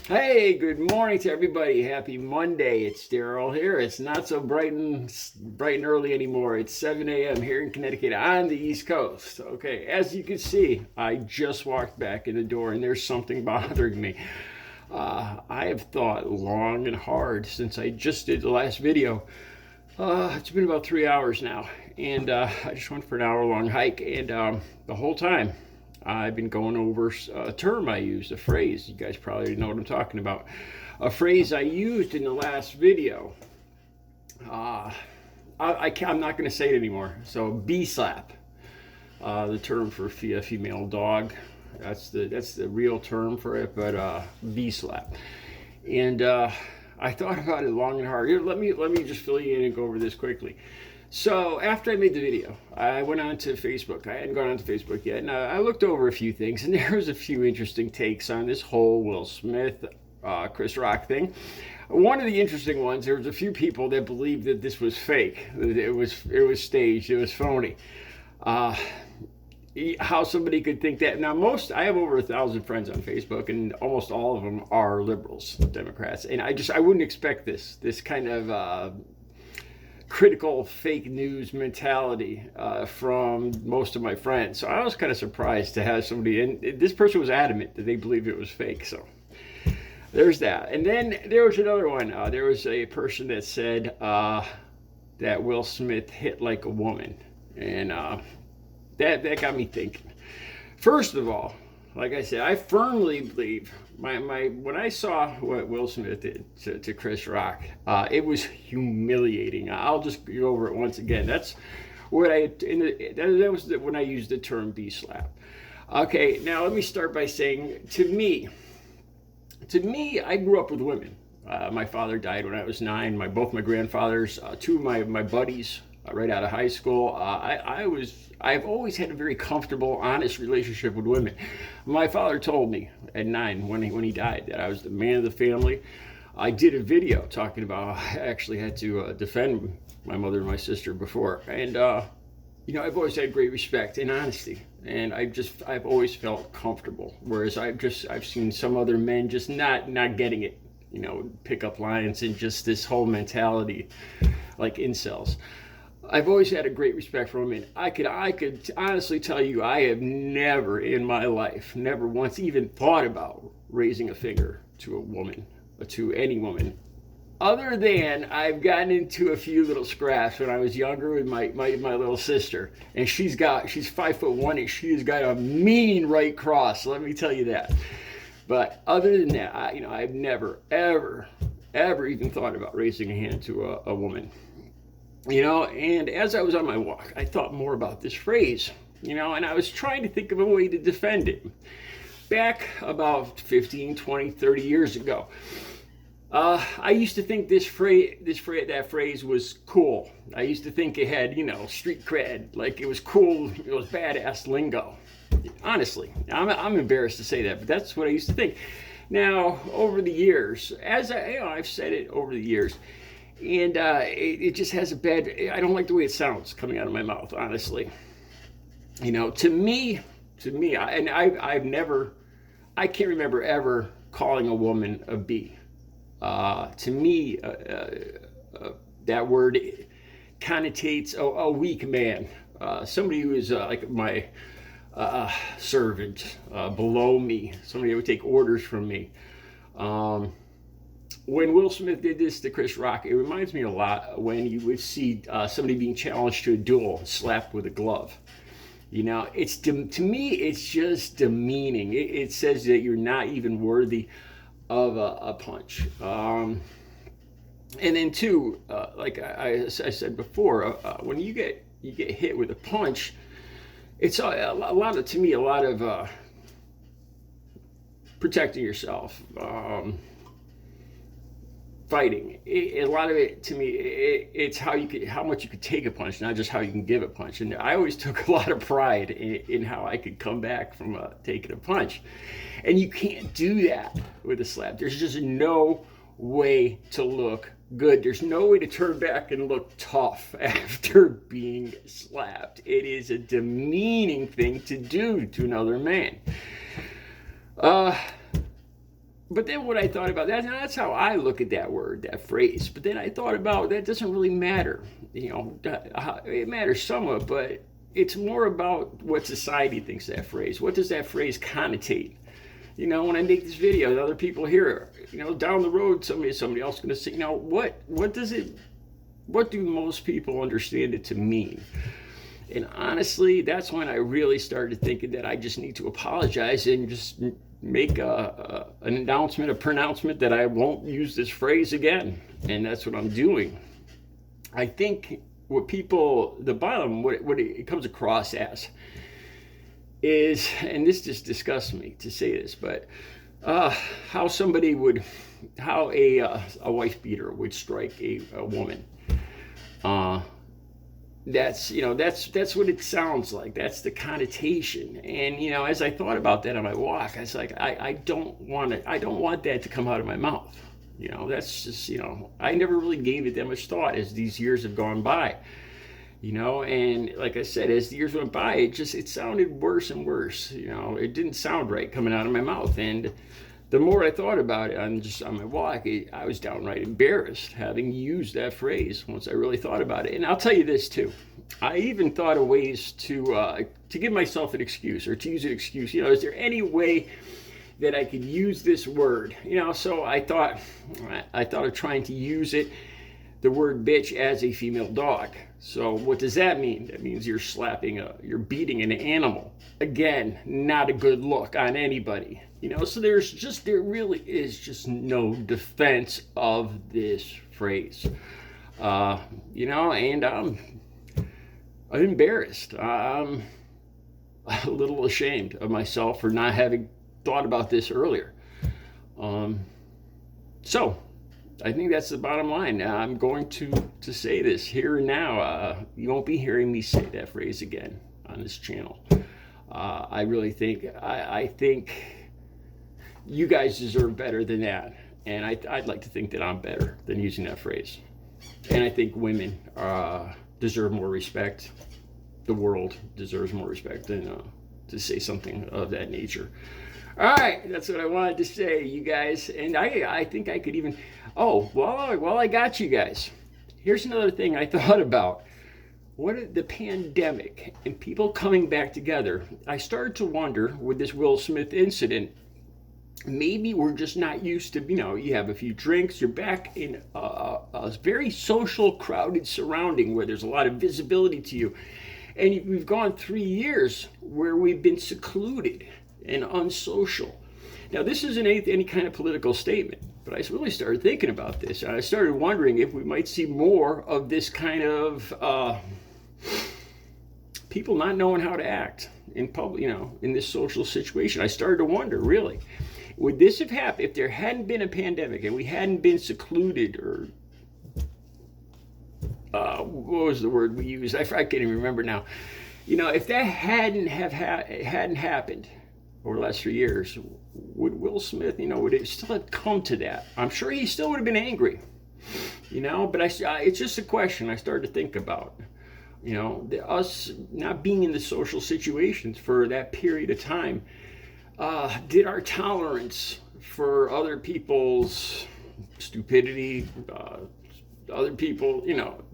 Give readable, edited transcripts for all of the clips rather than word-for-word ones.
Hey, good morning to everybody. Happy Monday. It's Daryl here. It's not so bright and early anymore. It's 7 a.m. here in Connecticut on the East Coast. Okay, as you can see, I just walked back in the door and there's something bothering me. I have thought long and hard since I just did the last video. It's been about 3 hours now, and I just went for an hour-long hike, and the whole time I've been going over a term I used, a phrase. You guys probably know what I'm talking about. A phrase I used in the last video. I'm not going to say it anymore. So B-slap, the term for a female dog. That's the real term for it, but B-slap. And I thought about it long and hard. Here, let me just fill you in and go over this quickly. So after I made the video, I went on to Facebook. I hadn't gone on to Facebook yet, and I looked over a few things, and there was a few interesting takes on this whole Will Smith, Chris Rock thing. One of the interesting ones, there was a few people that believed that this was fake, that it was staged, it was phony. How somebody could think that. Now, I have over 1,000 friends on Facebook, and almost all of them are liberals, Democrats, and I wouldn't expect this kind of critical fake news mentality from most of my friends. So I was kind of surprised to have somebody, and this person was adamant that they believed it was fake. So there's that. And then there was another one. There was a person that said that Will Smith hit like a woman, and that got me thinking. First of all, like I said, I firmly believe when I saw what Will Smith did to Chris Rock, it was humiliating. I'll just go over it once again. That's what that was when I used the term B-slap. Okay, now let me start by saying, to me, I grew up with women. My father died when I was 9. Both my grandfathers, two of my buddies, right out of high school. I've always had a very comfortable, honest relationship with women. My father told me at 9 when he died that I was the man of the family. I did a video talking about how I actually had to defend my mother and my sister before, and I've always had great respect and honesty, and I've always felt comfortable. Whereas I've seen some other men just not getting it, pick up lines and just this whole mentality, like incels. I've always had a great respect for women. I could honestly tell you, I have never in my life, never once even thought about raising a finger to a woman, or to any woman. Other than I've gotten into a few little scraps when I was younger with my little sister, and she's 5'1" and she's got a mean right cross. Let me tell you that. But other than that, I've never ever even thought about raising a hand to a woman. And as I was on my walk, I thought more about this phrase, and I was trying to think of a way to defend it. Back about 15, 20, 30 years ago, I used to think that phrase was cool. I used to think it had, street cred, like it was cool, it was badass lingo. Honestly, I'm embarrassed to say that, but that's what I used to think. Now, over the years, I've said it over the years, and it just has I don't like the way it sounds coming out of my mouth, honestly. To me, I can't remember ever calling a woman a B. To me, that word connotates a weak man, somebody who is like my servant, below me, somebody who would take orders from me. When Will Smith did this to Chris Rock, it reminds me a lot when you would see somebody being challenged to a duel, slapped with a glove. To me, it's just demeaning. It says that you're not even worthy of a punch. And then too, like I said before, when you get hit with a punch, it's a lot of protecting yourself. Fighting. A lot of it, to me, it's how much you could take a punch, not just how you can give a punch. And I always took a lot of pride in how I could come back from taking a punch. And you can't do that with a slap. There's just no way to look good. There's no way to turn back and look tough after being slapped. It is a demeaning thing to do to another man. But then what I thought about that, now that's how I look at that word, that phrase. But then I thought about that doesn't really matter. It matters somewhat, but it's more about what society thinks of that phrase. What does that phrase connotate? When I make this video, other people hear it. Down the road, somebody else is going to say, what do most people understand it to mean? And honestly, that's when I really started thinking that I just need to apologize and just make an announcement, a pronouncement that I won't use this phrase again. And that's what I'm doing. I think what it comes across as is, and this just disgusts me to say this, but how a wife beater would strike a woman. That's what it sounds like. That's the connotation. And as I thought about that on my walk, I was like, I don't want that to come out of my mouth. That's just, I never really gave it that much thought as these years have gone by. And like I said, as the years went by, it sounded worse and worse. It didn't sound right coming out of my mouth. And the more I thought about it on my walk, I was downright embarrassed having used that phrase once I really thought about it. And I'll tell you this too. I even thought of ways to give myself an excuse, or to use an excuse. Is there any way that I could use this word? So I thought of trying to use the word bitch as a female dog. So what does that mean? That means you're you're beating an animal. Again, not a good look on anybody. So there really is just no defense of this phrase. And I'm embarrassed. I'm a little ashamed of myself for not having thought about this earlier. So I think that's the bottom line. I'm going to say this here and now. You won't be hearing me say that phrase again on this channel. I really think, I think you guys deserve better than that. And I'd like to think that I'm better than using that phrase. And I think women deserve more respect. The world deserves more respect than to say something of that nature. All right, that's what I wanted to say, you guys. And I think I could even... Oh, while I got you guys, here's another thing I thought about. The pandemic and people coming back together, I started to wonder with this Will Smith incident, maybe we're just not used to, you have a few drinks, you're back in a very social, crowded surrounding where there's a lot of visibility to you. And we've gone 3 years where we've been secluded and unsocial. Now, this isn't any kind of political statement, but I really started thinking about this. And I started wondering if we might see more of this kind of people not knowing how to act in public, in this social situation. I started to wonder, really, would this have happened if there hadn't been a pandemic and we hadn't been secluded, or what was the word we used? I can't even remember now. If that hadn't happened over the last 3 years, would Will Smith, would it still have come to that? I'm sure he still would have been angry, but it's just a question I started to think about. Us not being in the social situations for that period of time, did our tolerance for other people's stupidity, other people,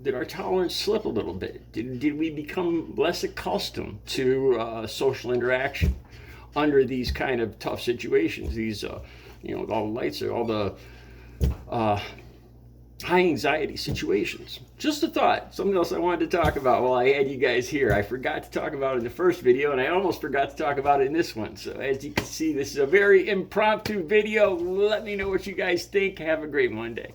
did our tolerance slip a little bit? Did we become less accustomed to social interaction under these kind of tough situations? These, all the lights, all the high anxiety situations. Just a thought, something else I wanted to talk about while I had you guys here. I forgot to talk about it in the first video, and I almost forgot to talk about it in this one. So as you can see, this is a very impromptu video. Let me know what you guys think. Have a great Monday.